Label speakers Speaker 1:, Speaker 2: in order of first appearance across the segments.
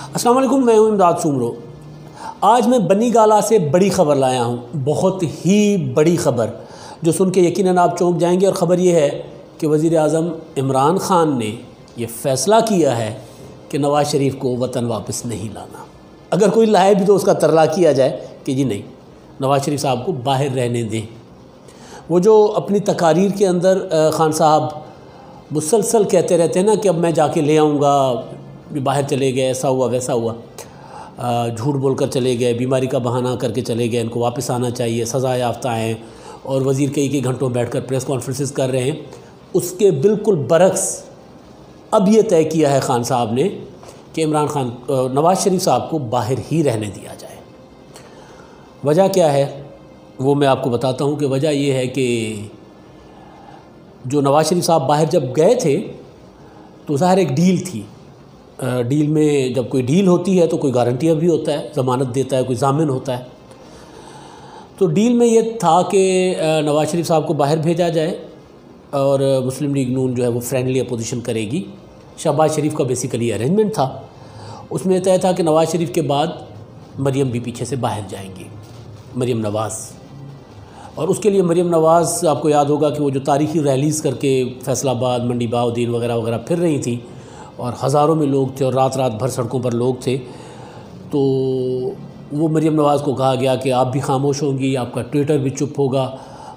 Speaker 1: अस्सलाम वालेकुम, मैं हूं इमदाद सुमरो। आज मैं बनी गाला से बड़ी ख़बर लाया हूं, बहुत ही बड़ी ख़बर जो सुन के यकीनन आप चौंक जाएंगे। और ख़बर यह है कि वज़ीर आज़म इमरान ख़ान ने यह फ़ैसला किया है कि नवाज़ शरीफ को वतन वापस नहीं लाना। अगर कोई लाए भी तो उसका तरला किया जाए कि जी नहीं, नवाज़ शरीफ साहब को बाहर रहने दें। वो जो अपनी तकारीर के अंदर ख़ान साहब मुसलसल कहते रहते हैं ना कि अब मैं जाके ले आऊँगा, बाहर चले गए, ऐसा हुआ वैसा हुआ, झूठ बोलकर चले गए, बीमारी का बहाना करके चले गए, इनको वापस आना चाहिए, सज़ा याफ्ता हैं, और वज़ीर कई घंटों बैठकर प्रेस कॉन्फ्रेंसेस कर रहे हैं। उसके बिल्कुल बरक्स अब ये तय किया है ख़ान साहब ने कि नवाज़ शरीफ साहब को बाहर ही रहने दिया जाए। वजह क्या है वो मैं आपको बताता हूँ कि वजह ये है कि जो नवाज़ शरीफ साहब बाहर जब गए थे तो ज़ाहिर एक डील थी। डील में जब कोई डील होती है तो कोई गारंटियर भी होता है, ज़मानत देता है, कोई ज़ामिन होता है। तो डील में ये था कि नवाज़ शरीफ साहब को बाहर भेजा जाए और मुस्लिम लीग नून जो है वो फ्रेंडली अपोजिशन करेगी। शहबाज शरीफ का बेसिकली अरेंजमेंट था। उसमें तय था कि नवाज़ शरीफ के बाद मरीम भी पीछे से बाहर जाएंगी, मरीम नवाज़। और उसके लिए मरीम नवाज़, आपको याद होगा कि वो जो तारीख़ी रैलीज़ करके फैसलाबाद, मंडी बहाउद्दीन वगैरह वगैरह फिर रही थी और हज़ारों में लोग थे और रात रात भर सड़कों पर लोग थे। तो वो मरीम नवाज़ को कहा गया कि आप भी खामोश होंगी, आपका ट्विटर भी चुप होगा।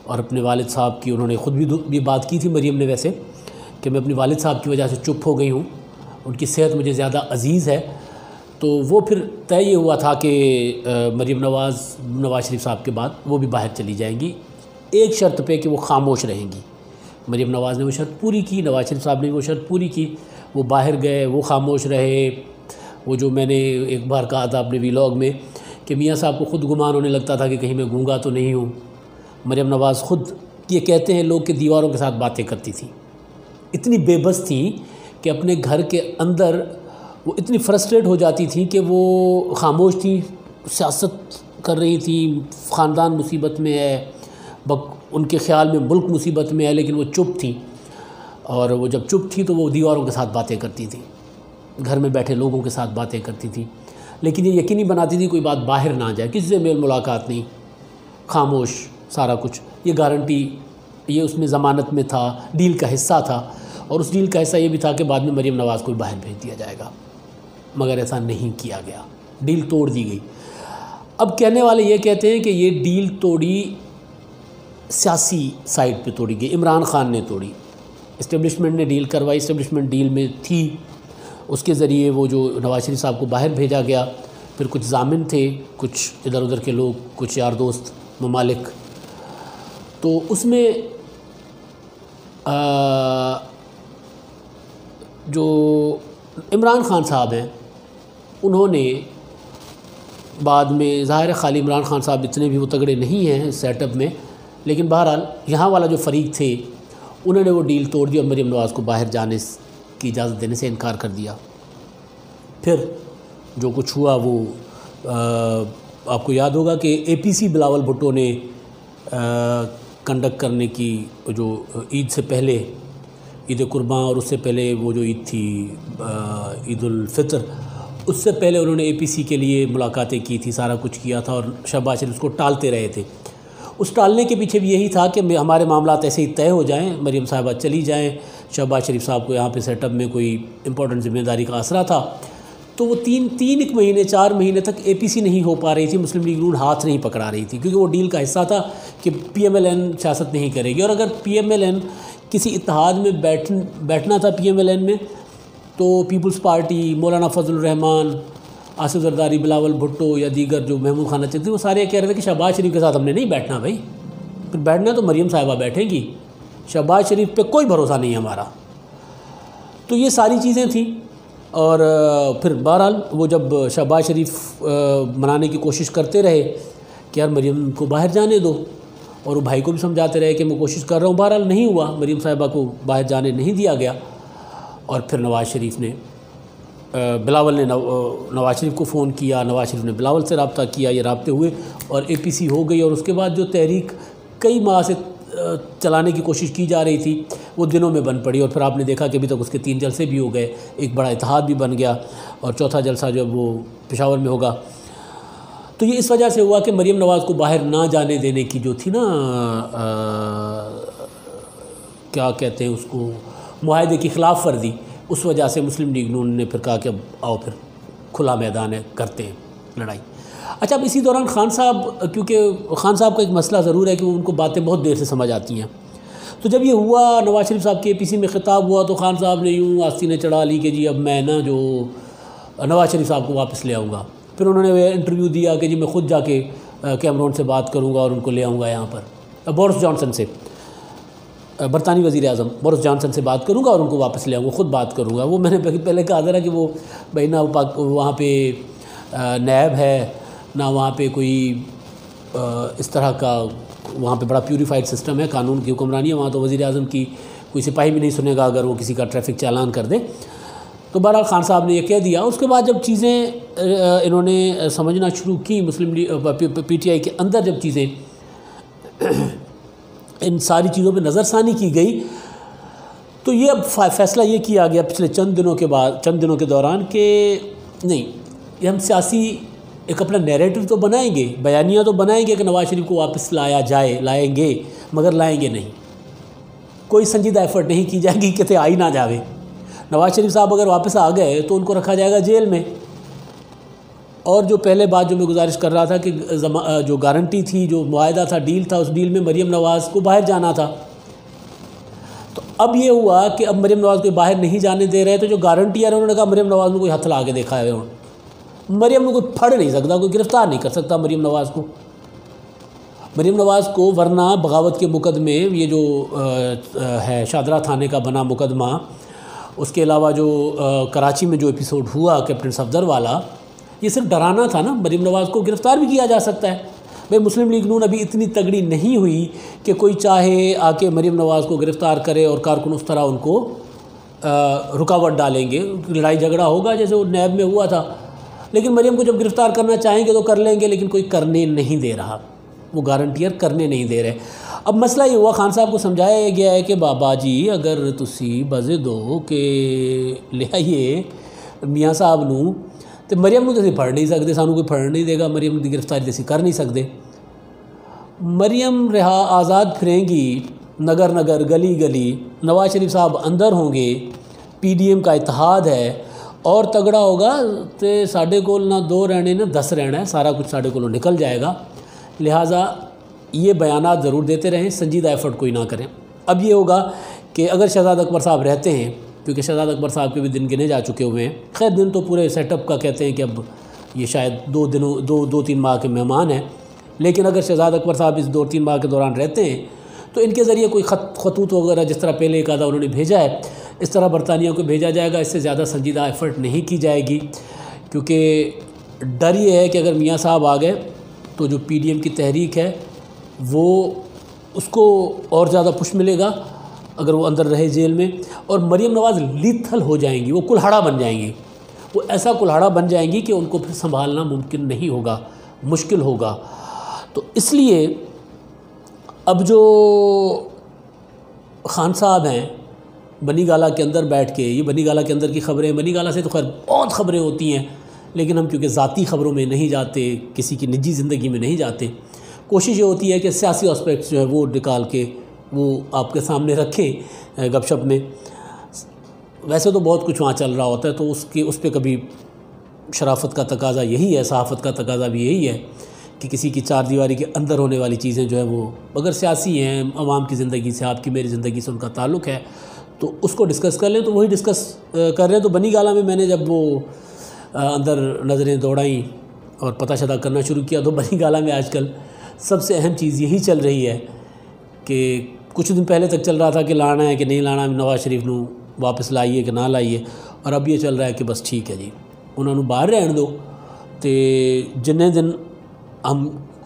Speaker 1: और अपने वालिद साहब की उन्होंने ख़ुद भी बात की थी मरीम ने वैसे, कि मैं अपने वालिद साहब की वजह से चुप हो गई हूँ, उनकी सेहत मुझे ज़्यादा अज़ीज़ है। तो वो फिर तय ये हुआ था कि मरीम नवाज़ शरीफ साहब के बाद वो भी बाहर चली जाएंगी, एक शर्त पे कि वो खामोश रहेंगी। मरीम नवाज़ ने वो शर्त पूरी की, नवाज़ शरीफ साहब ने वो शर्त पूरी की। वो बाहर गए, वो खामोश रहे। वो जो मैंने एक बार कहा था अपने व्लॉग में कि मियाँ साहब को ख़ुद गुमान होने लगता था कि कहीं मैं गूंगा तो नहीं हूँ। मरीम नवाज़ ख़ुद ये कहते हैं लोग कि दीवारों के साथ बातें करती थी, इतनी बेबस थी कि अपने घर के अंदर वो इतनी फ्रस्ट्रेट हो जाती थी कि वो खामोश थी, सियासत कर रही थी, ख़ानदान मुसीबत में है, उनके ख़्याल में मुल्क मुसीबत में है, लेकिन वो चुप थी। और वो जब चुप थी तो वो दीवारों के साथ बातें करती थी, घर में बैठे लोगों के साथ बातें करती थी, लेकिन ये यकीनी बनाती थी कोई बात बाहर ना जाए, किसी से मेल मुलाकात नहीं, खामोश सारा कुछ। ये गारंटी ये उसमें ज़मानत में था, डील का हिस्सा था। और उस डील का हिस्सा ये भी था कि बाद में मरीम नवाज़ को बाहर भेज दिया जाएगा, मगर ऐसा नहीं किया गया, डील तोड़ दी गई। अब कहने वाले ये कहते हैं कि ये डील तोड़ी सियासी साइड पे तोड़ी गई, इमरान ख़ान ने तोड़ी, इस्टेब्लिशमेंट ने डील करवाई, इस्टेब्लिशमेंट डील में थी, उसके ज़रिए वो जो नवाज़ शरीफ साहब को बाहर भेजा गया। फिर कुछ ज़ामिन थे, कुछ इधर उधर के लोग, कुछ यार दोस्त ममालिक। तो उसमें जो इमरान ख़ान साहब हैं उन्होंने बाद में, ज़ाहिर खाली इमरान ख़ान साहब इतने भी वो तगड़े नहीं हैं इस सेटअप में, लेकिन बहरहाल यहाँ वाला जो फ़रीक थे उन्होंने वो डील तोड़ दी और मरीम नवाज़ को बाहर जाने की इजाज़त देने से इनकार कर दिया। फिर जो कुछ हुआ वो आपको याद होगा कि APC बिलावल भुट्टो ने कंडक्ट करने की, जो ईद से पहले, ईद कुर्बान और उससे पहले वो जो ईद थी ईद उल फितर, उससे पहले उन्होंने APC के लिए मुलाकातें की थी, सारा कुछ किया था और शहबाज शरीफ उसको टालते रहे थे। उस टालने के पीछे भी यही था कि हमारे मामलात ऐसे ही तय हो जाएं, मरीम साहबा चली जाएं, शहबाज शरीफ साहब को यहाँ पे सेटअप में कोई इंपॉर्टेंट जिम्मेदारी का आसरा था। तो वो तीन एक महीने 4 महीने तक APC नहीं हो पा रही थी, मुस्लिम लीग नून हाथ नहीं पकड़ा रही थी, क्योंकि वो डील का हिस्सा था कि PMLN सियासत नहीं करेगी। और अगर PMLN किसी इत्तेहाद में बैठना था PMLN में, तो पीपल्स पार्टी, मौलाना फजल रहमान, आसिफ जरदारी, बिलावल भुट्टो या दीगर जो महमूद खान थे, वो सारे कह रहे थे कि शहबाज शरीफ के साथ हमने नहीं बैठना भाई, फिर बैठना तो मरीम साहिबा बैठेंगी, शहबाज शरीफ पे कोई भरोसा नहीं है हमारा। तो ये सारी चीज़ें थी। और फिर बहरहाल वो जब शहबाज शरीफ मनाने की कोशिश करते रहे कि यार मरीम को बाहर जाने दो, और वो भाई को भी समझाते रहे कि मैं कोशिश कर रहा हूँ, बहरहाल नहीं हुआ, मरीम साहिबा को बाहर जाने नहीं दिया गया। और फिर नवाज़ शरीफ ने बिलावल ने नवाज़ शरीफ को फ़ोन किया, नवाज़ शरीफ ने बिलावल से रब्ता किया, ये रब्ते हुए और APC हो गई। और उसके बाद जो तहरीक कई माह से चलाने की कोशिश की जा रही थी, वो दिनों में बन पड़ी। और फिर आपने देखा कि अभी तक उसके 3 जलसे भी हो गए, एक बड़ा इत्तेहाद भी बन गया, और चौथा जलसा जो वो पेशावर में होगा। तो ये इस वजह से हुआ कि मरीम नवाज़ को बाहर ना जाने देने की जो थी ना, क्या कहते हैं उसको, मुआहदे की ख़िलाफ़ वर्जी, उस वजह से मुस्लिम लीग नून ने फिर कहा कि अब आओ फिर खुला मैदान है, करते हैं लड़ाई। अच्छा, अब इसी दौरान खान साहब, क्योंकि खान साहब का एक मसला ज़रूर है कि उनको बातें बहुत देर से समझ आती हैं, तो जब ये हुआ नवाज़ शरीफ साहब के APC में ख़िताब हुआ तो खान साहब ने यूँ आस्तीनें चढ़ा ली कि जी अब मैं ना जो नवाज़ शरीफ साहब को वापस ले आऊँगा। फिर उन्होंने इंटरव्यू दिया कि जी मैं ख़ुद जाके कैमरून से बात करूँगा और उनको ले आऊँगा यहाँ पर, बोरिस जॉनसन से, बरतानी वज़ीर आज़म बोरिस जॉनसन से बात करूँगा और उनको वापस ले आऊँगा, ख़ुद बात करूँगा। वो मैंने पहले कहा था ना कि वो भाई ना वहाँ पे नैब है ना वहाँ पे कोई इस तरह का, वहाँ पे बड़ा प्यूरीफाइड सिस्टम है, कानून की हुक्मरानी है वहाँ, तो वज़ीर आज़म की कोई सिपाही भी नहीं सुनेगा अगर वो किसी का ट्रैफिक चालान कर दे। तो बहरहाल खान साहब ने ये कह दिया। उसके बाद जब चीज़ें इन्होंने समझना शुरू की, मुस्लिम लीग PTI के अंदर जब चीज़ें इन सारी चीज़ों पे नज़रसानी की गई, तो ये अब फ़ैसला ये किया गया पिछले चंद दिनों के दौरान कि नहीं, ये हम सियासी एक अपना नैरेटिव तो बनाएंगे, बयानियाँ तो बनाएंगे कि नवाज़ शरीफ को वापस लाया जाए, लाएंगे, मगर लाएंगे नहीं। कोई संजीदा एफर्ट नहीं की जाएगी कि आई ना जावे। नवाज़ शरीफ साहब अगर वापस आ गए तो उनको रखा जाएगा जेल में। और जो पहले बात जो मैं गुजारिश कर रहा था कि जो गारंटी थी, जो मुआहदा था, डील था, उस डील में मरीम नवाज़ को बाहर जाना था। तो अब ये हुआ कि अब मरीम नवाज़ को बाहर नहीं जाने दे रहे, तो जो गारंटी है उन्होंने कहा मरीम नवाज़ में कोई हथ ला के देखा है, मरीम में कोई फड़ नहीं सकता, कोई गिरफ़्तार नहीं कर सकता मरीम नवाज़ को। वरना बगावत के मुकदमे, ये जो है शादरा थाने का बना मुकदमा, उसके अलावा जो कराची में जो एपिसोड हुआ कैप्टन सफदर वाला, ये सिर्फ डराना था ना। मरीम नवाज़ को गिरफ़्तार भी किया जा सकता है। भाई मुस्लिम लीग नून अभी इतनी तगड़ी नहीं हुई कि कोई चाहे आके मरीम नवाज़ को गिरफ़्तार करे और कारकुन उस तरह उनको रुकावट डालेंगे, लड़ाई झगड़ा होगा जैसे वो नैब में हुआ था। लेकिन मरीम को जब गिरफ़्तार करना चाहेंगे तो कर लेंगे, लेकिन कोई करने नहीं दे रहा, वो गारंटियर करने नहीं दे रहे। अब मसला ये हुआ, खान साहब को समझाया गया है कि बाबा जी अगर तुसी बजे दो कि ले आइए मियाँ साहब नू, तो मरीम को तो फड़ नहीं सकते, सानू कोई फड़ नहीं देगा, मरीम की गिरफ्तारी तो कर नहीं सकते। मरीम रहा आज़ाद फिरेंगी नगर नगर, गली गली, नवाज़ शरीफ साहब अंदर होंगे, PDM का इत्तेहाद है और तगड़ा होगा, तो साढ़े को ना 2 रहने ना 10 रहना है, सारा कुछ साढ़े को निकल जाएगा। लिहाजा ये बयानात ज़रूर देते रहें, संजीदा एफर्ट कोई ना करें। अब ये होगा कि अगर शहजाद अकबर साहब रहते हैं, क्योंकि शहजाद अकबर साहब के भी दिन गिने जा चुके हुए हैं, खैर दिन तो पूरे सेटअप का कहते हैं कि अब ये शायद 2-3 माह के मेहमान हैं, लेकिन अगर शहजाद अकबर साहब इस 2-3 माह के दौरान रहते हैं तो इनके ज़रिए कोई खतूत वगैरह जिस तरह पहले एक आधा उन्होंने भेजा है, इस तरह बरतानिया को भेजा जाएगा। इससे ज़्यादा संजीदा एफर्ट नहीं की जाएगी, क्योंकि डर ये है कि अगर मियाँ साहब आ गए तो जो PDM की तहरीक है वो उसको और ज़्यादा पुश मिलेगा अगर वो अंदर रहे जेल में, और मरीम नवाज़ लीथल हो जाएंगी, वो कुल्हाड़ा बन जाएंगी, वो ऐसा कुल्हाड़ा बन जाएंगी कि उनको फिर संभालना मुमकिन नहीं होगा, मुश्किल होगा। तो इसलिए अब जो खान साहब हैं बनी गाला के अंदर बैठ के, ये बनी गाला के अंदर की ख़बरें, बनी गाला से तो खैर बहुत ख़बरें होती हैं, लेकिन हम क्योंकि ज़ाती ख़बरों में नहीं जाते, किसी की निजी ज़िंदगी में नहीं जाते, कोशिश ये होती है कि सियासी एस्पेक्ट्स जो है वो निकाल के वो आपके सामने रखें गपशप में। वैसे तो बहुत कुछ वहाँ चल रहा होता है, तो उस पर कभी शराफत का तकाज़ा यही है, सहाफ़त का तकाज़ा भी यही है कि किसी की चार दीवारी के अंदर होने वाली चीज़ें जो है वो अगर सियासी हैं, आवाम की ज़िंदगी से, आपकी मेरी ज़िंदगी से उनका ताल्लुक़ है, तो उसको डिस्कस कर लें। तो वही डिस्कस कर रहे हैं। तो बनी गाला में मैंने जब वो अंदर नज़रें दौड़ाई और पता शता करना शुरू किया, तो बनी गाला में आजकल सबसे अहम चीज़ यही चल रही है कि कुछ दिन पहले तक चल रहा था कि लाना है कि नहीं लाना, नवाज़ शरीफ नू वापस लाइए कि ना लाइए, और अब ये चल रहा है कि बस ठीक है जी, उन्होंने बाहर रहने दो। तो जितने दिन हम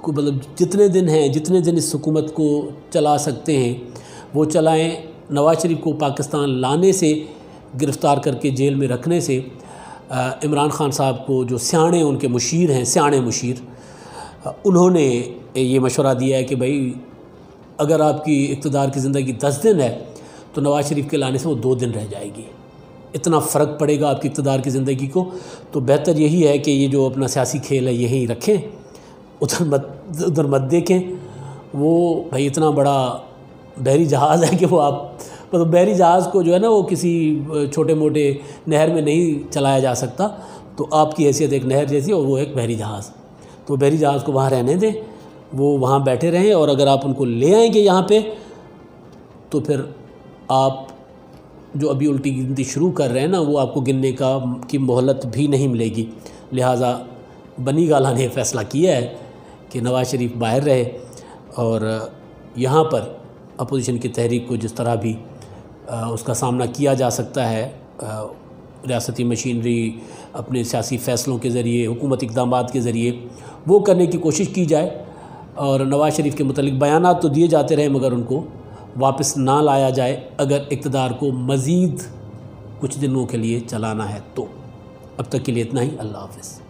Speaker 1: मतलब जितने दिन हैं, जितने दिन इस हुकूमत को चला सकते हैं वो चलाएं। नवाज़ शरीफ को पाकिस्तान लाने से, गिरफ़्तार करके जेल में रखने से, इमरान ख़ान साहब को जो सियाणे उनके मुशीर हैं, सियाणे मुशीर, उन्होंने ये मशवरा दिया है कि भाई अगर आपकी इक़्तिदार की ज़िंदगी 10 दिन है तो नवाज़ शरीफ के लाने से वो 2 दिन रह जाएगी। इतना फ़र्क पड़ेगा आपकी इक़्तिदार की ज़िंदगी को। तो बेहतर यही है कि ये जो अपना सियासी खेल है यहीं रखें, उधर मत देखें। वो भाई इतना बड़ा बहरी जहाज़ है कि वो आप मतलब बहरी जहाज़ को जो है ना वो किसी छोटे मोटे नहर में नहीं चलाया जा सकता। तो आपकी हैसियत एक नहर जैसी और वो एक बहरी जहाज़। तो बहरी जहाज़ को वहाँ रहने दें, वो वहाँ बैठे रहें। और अगर आप उनको ले आएंगे यहाँ पे तो फिर आप जो अभी उल्टी गिनती शुरू कर रहे हैं ना, वो आपको गिनने की मोहलत भी नहीं मिलेगी। लिहाजा बनी गाला ने फ़ैसला किया है कि नवाज़ शरीफ बाहर रहे और यहाँ पर अपोजिशन की तहरीक को जिस तरह भी उसका सामना किया जा सकता है, रियासती मशीनरी अपने सियासी फ़ैसलों के ज़रिए, हुकूमती इक़दामात के ज़रिए वो करने की कोशिश की जाए। और नवाज़ शरीफ के मुतल्लिक़ बयानात तो दिए जाते रहे मगर उनको वापस ना लाया जाए अगर इक़्तिदार को मज़ीद कुछ दिनों के लिए चलाना है तो। अब तक के लिए इतना ही। अल्लाह हाफ़िज़।